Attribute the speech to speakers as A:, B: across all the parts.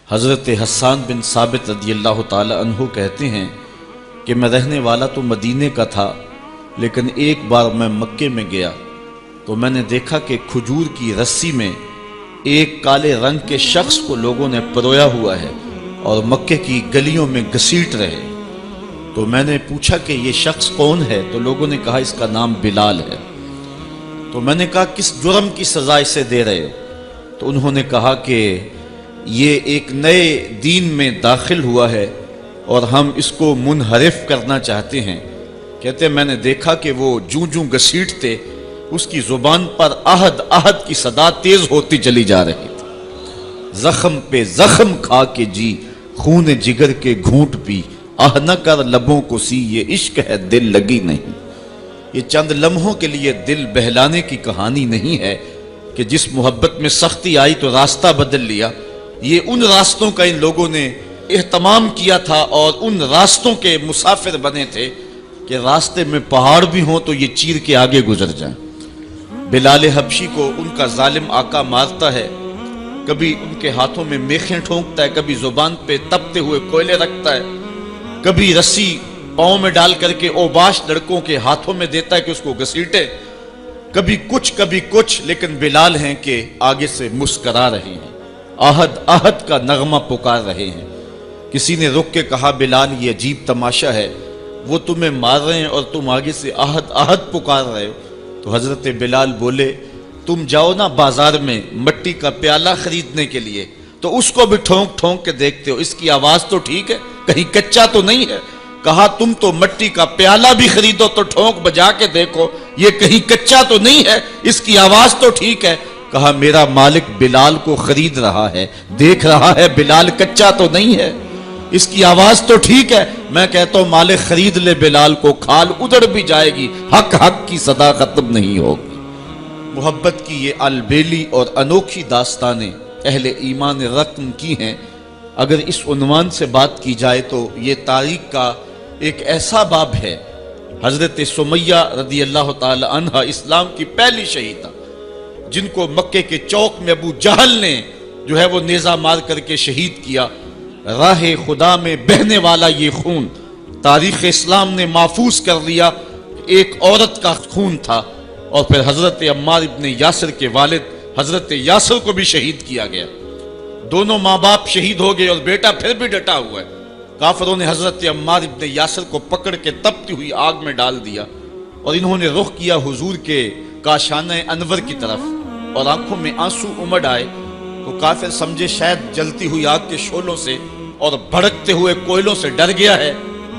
A: حضرت حسان بن ثابت رضی اللہ تعالی عنہ کہتے ہیں کہ میں رہنے والا تو مدینے کا تھا، لیکن ایک بار میں مکے میں گیا تو میں نے دیکھا کہ کھجور کی رسی میں ایک کالے رنگ کے شخص کو لوگوں نے پرویا ہوا ہے اور مکے کی گلیوں میں گھسیٹ رہے۔ تو میں نے پوچھا کہ یہ شخص کون ہے؟ تو لوگوں نے کہا اس کا نام بلال ہے۔ تو میں نے کہا کس جرم کی سزا اسے دے رہے ہو؟ تو انہوں نے کہا کہ یہ ایک نئے دین میں داخل ہوا ہے اور ہم اس کو منحرف کرنا چاہتے ہیں۔ کہتے ہیں میں نے دیکھا کہ وہ جوں گھسیٹتے اس کی زبان پر احد احد کی صدا تیز ہوتی چلی جا رہی تھی۔ زخم پہ زخم کھا کے جی، خون جگر کے گھونٹ پی، آہ نہ کر لبوں کو سی، یہ عشق ہے دل لگی نہیں۔ یہ چند لمحوں کے لیے دل بہلانے کی کہانی نہیں ہے کہ جس محبت میں سختی آئی تو راستہ بدل لیا۔ یہ ان راستوں کا ان لوگوں نے اہتمام کیا تھا اور ان راستوں کے مسافر بنے تھے کہ راستے میں پہاڑ بھی ہوں تو یہ چیر کے آگے گزر جائیں۔ بلال حبشی کو ان کا ظالم آقا مارتا ہے، کبھی ان کے ہاتھوں میں میخیں ٹھونکتا ہے، کبھی زبان پہ تپتے ہوئے کوئلے رکھتا ہے، کبھی رسی پاؤں میں ڈال کر کے اوباش لڑکوں کے ہاتھوں میں دیتا ہے کہ اس کو گھسیٹے، کبھی کچھ، لیکن بلال ہیں کہ آگے سے مسکرا رہے ہیں، آہد آہد کا نغمہ پکار رہے ہیں۔ کسی نے رک کے کہا بلال یہ عجیب تماشا ہے، وہ تمہیں مار رہے ہیں اور تم آگے سے آہد آہد پکار رہے ہو۔ تو حضرت بلال بولے تم جاؤ نا بازار میں مٹی کا پیالہ خریدنے کے لیے تو اس کو بھی ٹھونک ٹھونک کے دیکھتے ہو، اس کی آواز تو ٹھیک ہے، کہیں کچا تو نہیں ہے؟ کہا تم تو مٹی کا پیالہ بھی خریدو تو ٹھونک بجا کے دیکھو، یہ کہیں کچا تو نہیں ہے، اس کی آواز تو ٹھیک ہے۔ کہا میرا مالک بلال کو خرید رہا ہے، دیکھ رہا ہے بلال کچا تو نہیں ہے، اس کی آواز تو ٹھیک ہے۔ میں کہتا ہوں مالک خرید لے بلال کو، کھال ادھر بھی جائے گی، حق کی صدا ختم نہیں ہوگی۔ محبت کی یہ البیلی اور انوکھی داستانیں اہل ایمان رقم کی ہیں۔ اگر اس عنوان سے بات کی جائے تو یہ تاریخ کا ایک ایسا باب ہے۔ حضرت سمیہ رضی اللہ تعالی عنہ اسلام کی پہلی شہیدہ، جن کو مکے کے چوک میں ابو جہل نے جو ہے وہ نیزہ مار کر کے شہید کیا۔ راہ خدا میں بہنے والا یہ خون تاریخ اسلام نے محفوظ کر لیا، ایک عورت کا خون تھا۔ اور پھر حضرت عمار ابن یاسر کے والد حضرت یاسر کو بھی شہید کیا گیا، دونوں ماں باپ شہید ہو گئے اور بیٹا پھر بھی ڈٹا ہوا ہے۔ کافروں نے حضرت عمار ابن یاسر کو پکڑ کے تپتی ہوئی آگ میں ڈال دیا اور انہوں نے رخ کیا حضور کے کاشانہ انور کی طرف اور آنکھوں میں آنسو امڑ آئے۔ تو کافر سمجھے شاید جلتی ہوئی آگ کے شعلوں سے اور بھڑکتے ہوئے کوئلوں سے ڈر گیا ہے۔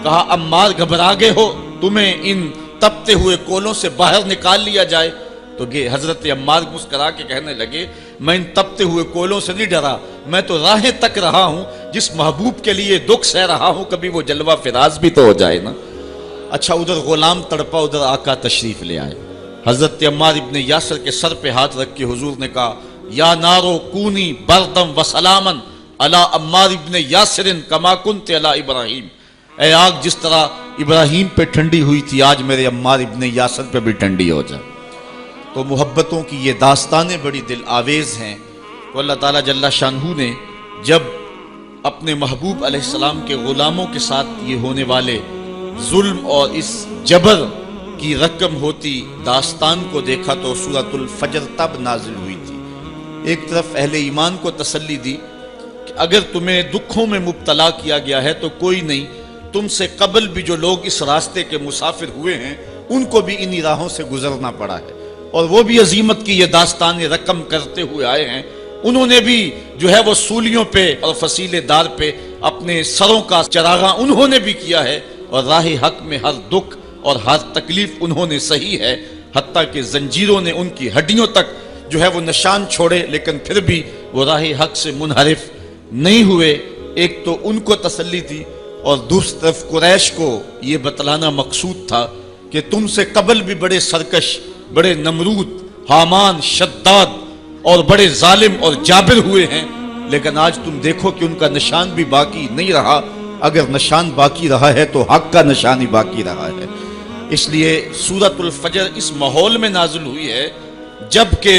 A: کہا عمار گھبرا گئے ہو، تمہیں ان تپتے ہوئے کولوں سے باہر نکال لیا جائے؟ تو حضرت عمار مسکرا کے کہنے لگے میں ان تپتے ہوئے کولوں سے نہیں ڈرا، میں تو راہیں تک رہا ہوں، جس محبوب کے لیے دکھ سہ رہا ہوں کبھی وہ جلوہ فراز بھی تو ہو جائے نا۔ اچھا ادھر غلام تڑپا، ادھر آقا تشریف لے آئے۔ حضرت عمار ابن یاسر کے سر پہ ہاتھ رکھ کے حضور نے کہا یا نارو کونی بردم و سلامن علی عمار ابن یاسر کما کنت علی ابراہیم، اے آگ جس طرح ابراہیم پہ ٹھنڈی ہوئی تھی آج میرے عمار ابن یاسر پہ بھی ٹھنڈی ہو جائے۔ تو محبتوں کی یہ داستانیں بڑی دل آویز ہیں۔ تو اللہ تعالیٰ جل شانہ نے جب اپنے محبوب علیہ السلام کے غلاموں کے ساتھ یہ ہونے والے ظلم اور اس جبر کی رقم ہوتی داستان کو دیکھا تو سورۃ الفجر تب نازل ہوئی تھی۔ ایک طرف اہل ایمان کو تسلی دی کہ اگر تمہیں دکھوں میں مبتلا کیا گیا ہے تو کوئی نہیں، تم سے قبل بھی جو لوگ اس راستے کے مسافر ہوئے ہیں ان کو بھی انہی راہوں سے گزرنا پڑا ہے اور وہ بھی عظیمت کی یہ داستانیں رقم کرتے ہوئے آئے ہیں۔ انہوں نے بھی جو ہے وہ سولیوں پہ اور فصیلے دار پہ اپنے سروں کا چراغاں انہوں نے بھی کیا ہے اور راہ حق میں ہر دکھ اور ہر تکلیف انہوں نے سہی ہے، حتیٰ کہ زنجیروں نے ان کی ہڈیوں تک جو ہے وہ نشان چھوڑے، لیکن پھر بھی وہ راہ حق سے منحرف نہیں ہوئے۔ ایک تو ان کو تسلی تھی اور دوسری طرف قریش کو یہ بتلانا مقصود تھا کہ تم سے قبل بھی بڑے سرکش، بڑے نمرود، حامان، شداد اور بڑے ظالم اور جابر ہوئے ہیں، لیکن آج تم دیکھو کہ ان کا نشان بھی باقی نہیں رہا۔ اگر نشان باقی رہا ہے تو حق کا نشان ہی باقی رہا ہے۔ اس لیے سورۃ الفجر اس ماحول میں نازل ہوئی ہے جب کہ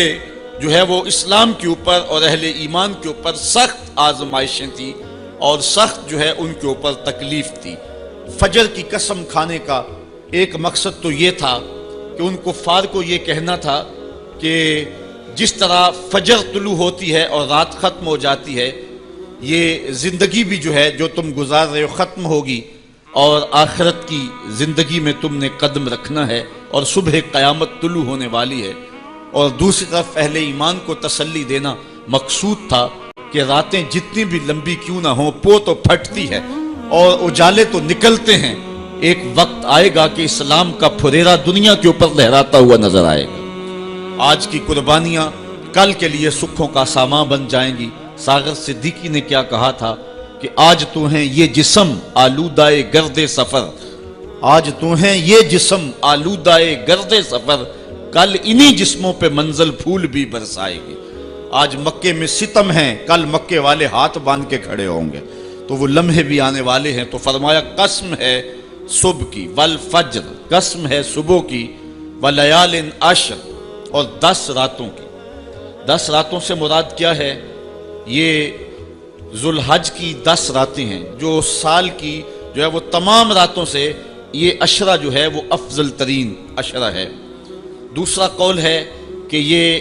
A: جو ہے وہ اسلام کے اوپر اور اہل ایمان کے اوپر سخت آزمائشیں تھیں اور سخت جو ہے ان کے اوپر تکلیف تھی۔ فجر کی قسم کھانے کا ایک مقصد تو یہ تھا کہ ان کفار کو یہ کہنا تھا کہ جس طرح فجر طلوع ہوتی ہے اور رات ختم ہو جاتی ہے، یہ زندگی بھی جو ہے جو تم گزار رہے ہو ختم ہوگی، اور آخرت کی زندگی میں تم نے قدم رکھنا ہے اور صبح قیامت طلوع ہونے والی ہے۔ اور دوسری طرف اہل ایمان کو تسلی دینا مقصود تھا کہ راتیں جتنی بھی لمبی کیوں نہ ہوں، پو تو پھٹتی ہے اور اجالے تو نکلتے ہیں، ایک وقت آئے گا کہ اسلام کا پھریرا دنیا کے اوپر لہراتا ہوا نظر آئے گا۔ آج کی قربانیاں کل کے لیے سکھوں کا سامان بن جائیں گی۔ ساغر صدیقی نے کیا کہا تھا کہ آج تو ہیں یہ جسم آلودائے گرد سفر، آج تو ہیں یہ جسم آلودائے گرد سفر، کل انہی جسموں پہ منزل پھول بھی برسائے گی۔ آج مکے میں ستم ہیں، کل مکے والے ہاتھ باندھ کے کھڑے ہوں گے، تو وہ لمحے بھی آنے والے ہیں۔ تو فرمایا قسم ہے صبح کی والفجر، قسم ہے صبح کی، ولیال عشر، اور 10 راتوں کی۔ 10 راتوں سے مراد کیا ہے؟ یہ ذوالحج کی 10 راتیں ہیں، جو سال کی جو ہے وہ تمام راتوں سے یہ عشرہ جو ہے وہ افضل ترین عشرہ ہے۔ دوسرا قول ہے کہ یہ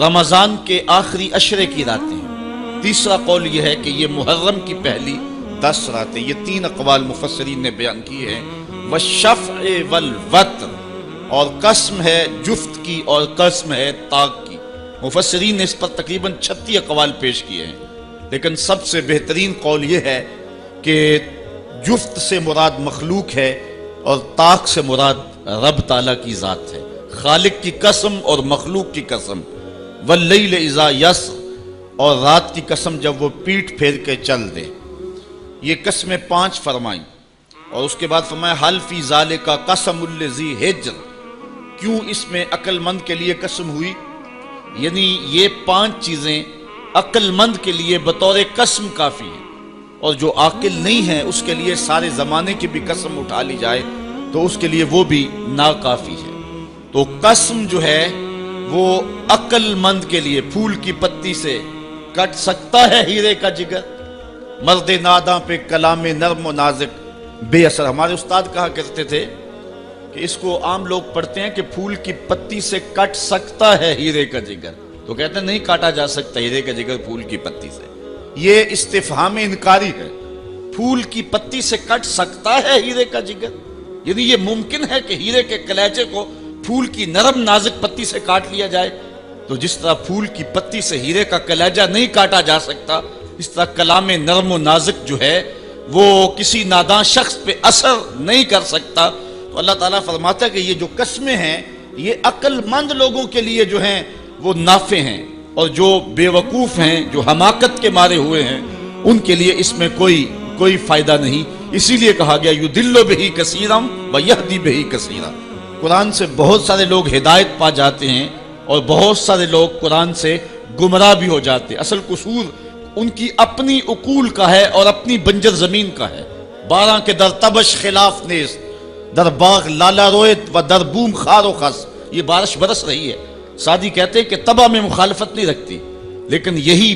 A: رمضان کے آخری عشرے کی راتیں ہیں۔ تیسرا قول یہ ہے کہ یہ محرم کی پہلی 10 راتیں۔ یہ 3 اقوال مفسرین نے بیان کیے ہیں۔ والشفع والوتر، اور قسم ہے جفت کی اور قسم ہے طاق کی۔ مفسرین نے اس پر تقریباً 36 اقوال پیش کیے ہیں، لیکن سب سے بہترین قول یہ ہے کہ جفت سے مراد مخلوق ہے اور طاق سے مراد رب تعالیٰ کی ذات ہے۔ خالق کی قسم اور مخلوق کی قسم۔ واللیل اذا یسر، اور رات کی قسم جب وہ پیٹھ پھیر کے چل دے۔ یہ قسمیں 5 فرمائیں، اور اس کے بعد فرمایا حل فی ذالک قسم الذی حجر، کیوں اس میں عقل مند کے لیے قسم ہوئی؟ یعنی یہ 5 چیزیں عقل مند کے لیے بطور قسم کافی ہیں، اور جو عاقل نہیں ہے اس کے لیے سارے زمانے کی بھی قسم اٹھا لی جائے تو اس کے لیے وہ بھی ناکافی ہے۔ تو قسم جو ہے وہ عقل مند کے لیے، پھول کی پتی سے کٹ سکتا ہے ہیرے کا جگر، مرد ناداں پہ کلام نرم و نازک بے اثر۔ ہمارے استاد کہا کرتے تھے کہ اس کو عام لوگ پڑھتے ہیں کہ پھول کی پتی سے کٹ سکتا ہے ہیرے کا جگر، تو کہتے ہیں نہیں کاٹا جا سکتا ہیرے کا جگر پھول کی پتی سے۔ یہ استفہام انکاری ہے۔ پھول کی پتی سے کٹ سکتا ہے ہیرے کا جگر، یعنی یہ ممکن ہے کہ ہیرے کے کلیجے کو پھول کی نرم نازک پتی سے کاٹ لیا جائے؟ تو جس طرح پھول کی پتی سے ہیرے کا کلیجہ نہیں کاٹا جا سکتا، اس طرح کلام نرم و نازک جو ہے وہ کسی نادان شخص پہ اثر نہیں کر سکتا۔ تو اللہ تعالیٰ فرماتا ہے کہ یہ جو قسمیں ہیں یہ عقل مند لوگوں کے لیے جو ہیں وہ نافع ہیں، اور جو بے وقوف ہیں، جو حماقت کے مارے ہوئے ہیں، ان کے لیے اس میں کوئی فائدہ نہیں۔ اسی لیے کہا گیا یضل بہ کثیرا ویہدی بہ کثیرا۔ قرآن سے بہت سارے لوگ ہدایت پا جاتے ہیں اور بہت سارے لوگ قرآن سے گمراہ بھی ہو جاتے ہیں۔ اصل قصور ان کی اپنی عقول کا ہے اور اپنی بنجر زمین کا ہے۔ 12 کے در تبش خلاف نیست، در باغ لالا رویت و در بوم خار و خس۔ یہ بارش برس رہی ہے، سعدی کہتے ہیں کہ تباہ میں مخالفت نہیں رکھتی، لیکن یہی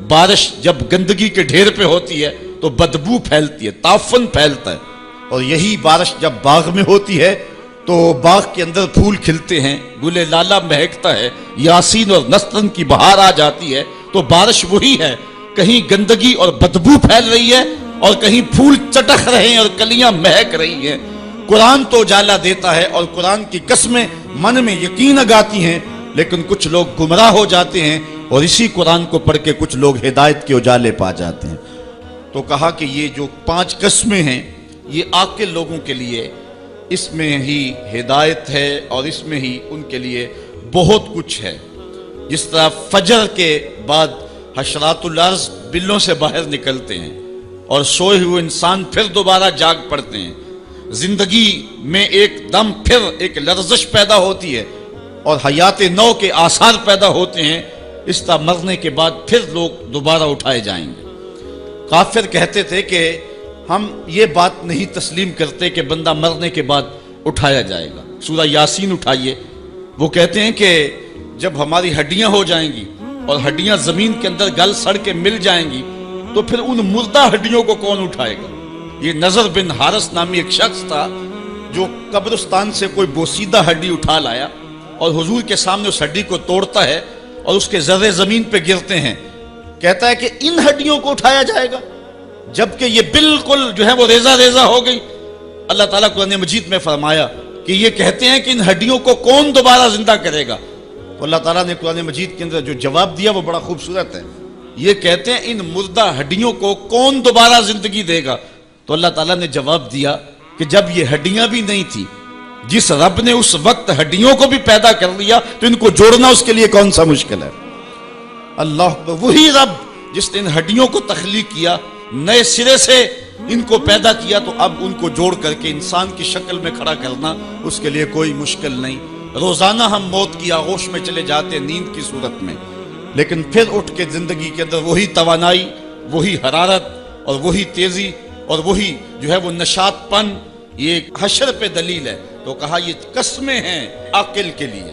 A: بارش جب گندگی کے ڈھیر پہ ہوتی ہے تو بدبو پھیلتی ہے، تعفن پھیلتا ہے، اور یہی بارش جب باغ میں ہوتی ہے تو باغ کے اندر پھول کھلتے ہیں، گل لالا مہکتا ہے، یاسین اور نسترن کی بہار آ جاتی ہے۔ تو بارش وہی ہے، کہیں گندگی اور بدبو پھیل رہی ہے اور کہیں پھول چٹک رہے ہیں اور کلیاں مہک رہی ہیں۔ قرآن تو اجالا دیتا ہے اور قرآن کی قسمیں من میں یقین اگاتی ہیں، لیکن کچھ لوگ گمراہ ہو جاتے ہیں اور اسی قرآن کو پڑھ کے کچھ لوگ ہدایت کے اجالے پا جاتے ہیں۔ تو کہا کہ یہ جو 5 قسمیں ہیں یہ عاقل لوگوں کے لیے اس میں ہی ہدایت ہے اور اس میں ہی ان کے لیے بہت کچھ ہے۔ جس طرح فجر کے بعد حشرات الارض بلوں سے باہر نکلتے ہیں اور سوئے ہوئے انسان پھر دوبارہ جاگ پڑتے ہیں، زندگی میں ایک دم پھر ایک لرزش پیدا ہوتی ہے اور حیات نو کے آثار پیدا ہوتے ہیں، اس طرح مرنے کے بعد پھر لوگ دوبارہ اٹھائے جائیں گے۔ کافر کہتے تھے کہ ہم یہ بات نہیں تسلیم کرتے کہ بندہ مرنے کے بعد اٹھایا جائے گا۔ سورہ یاسین اٹھائیے، وہ کہتے ہیں کہ جب ہماری ہڈیاں ہو جائیں گی اور ہڈیاں زمین کے اندر گل سڑ کے مل جائیں گی تو پھر ان مردہ ہڈیوں کو کون اٹھائے گا؟ یہ نضر بن حارث نامی ایک شخص تھا جو قبرستان سے کوئی بوسیدہ ہڈی اٹھا لایا اور حضور کے سامنے اس ہڈی کو توڑتا ہے اور اس کے ذرے زمین پہ گرتے ہیں. کہتا ہے کہ ان ہڈیوں کو اٹھایا جائے گا جبکہ یہ بالکل جو ہے وہ ریزہ ریزہ ہو گئی. اللہ تعالیٰ قرآن مجید میں فرمایا کہ یہ کہتے ہیں کہ ان ہڈیوں کو کون دوبارہ زندہ کرے گا؟ تو اللہ تعالیٰ نے قرآن مجید کے اندر جو جواب دیا وہ بڑا خوبصورت ہے. یہ کہتے ہیں ان مردہ ہڈیوں کو کون دوبارہ زندگی دے گا؟ تو اللہ تعالیٰ نے جواب دیا کہ جب یہ ہڈیاں بھی نہیں تھی، جس رب نے اس وقت ہڈیوں کو بھی پیدا کر لیا تو ان کو جوڑنا اس کے لیے کون سا مشکل ہے؟ اللہ وہی رب جس نے ان ہڈیوں کو تخلیق کیا، نئے سرے سے ان کو پیدا کیا، تو اب ان کو جوڑ کر کے انسان کی شکل میں کھڑا کرنا اس کے لیے کوئی مشکل نہیں. روزانہ ہم موت کی آغوش میں چلے جاتے نیند کی صورت میں، لیکن پھر اٹھ کے زندگی کے اندر وہی توانائی، وہی حرارت اور وہی تیزی اور وہی جو ہے وہ نشاط پن. یہ حشر پہ دلیل ہے. تو کہا یہ قسمیں ہیں عاقل کے لیے.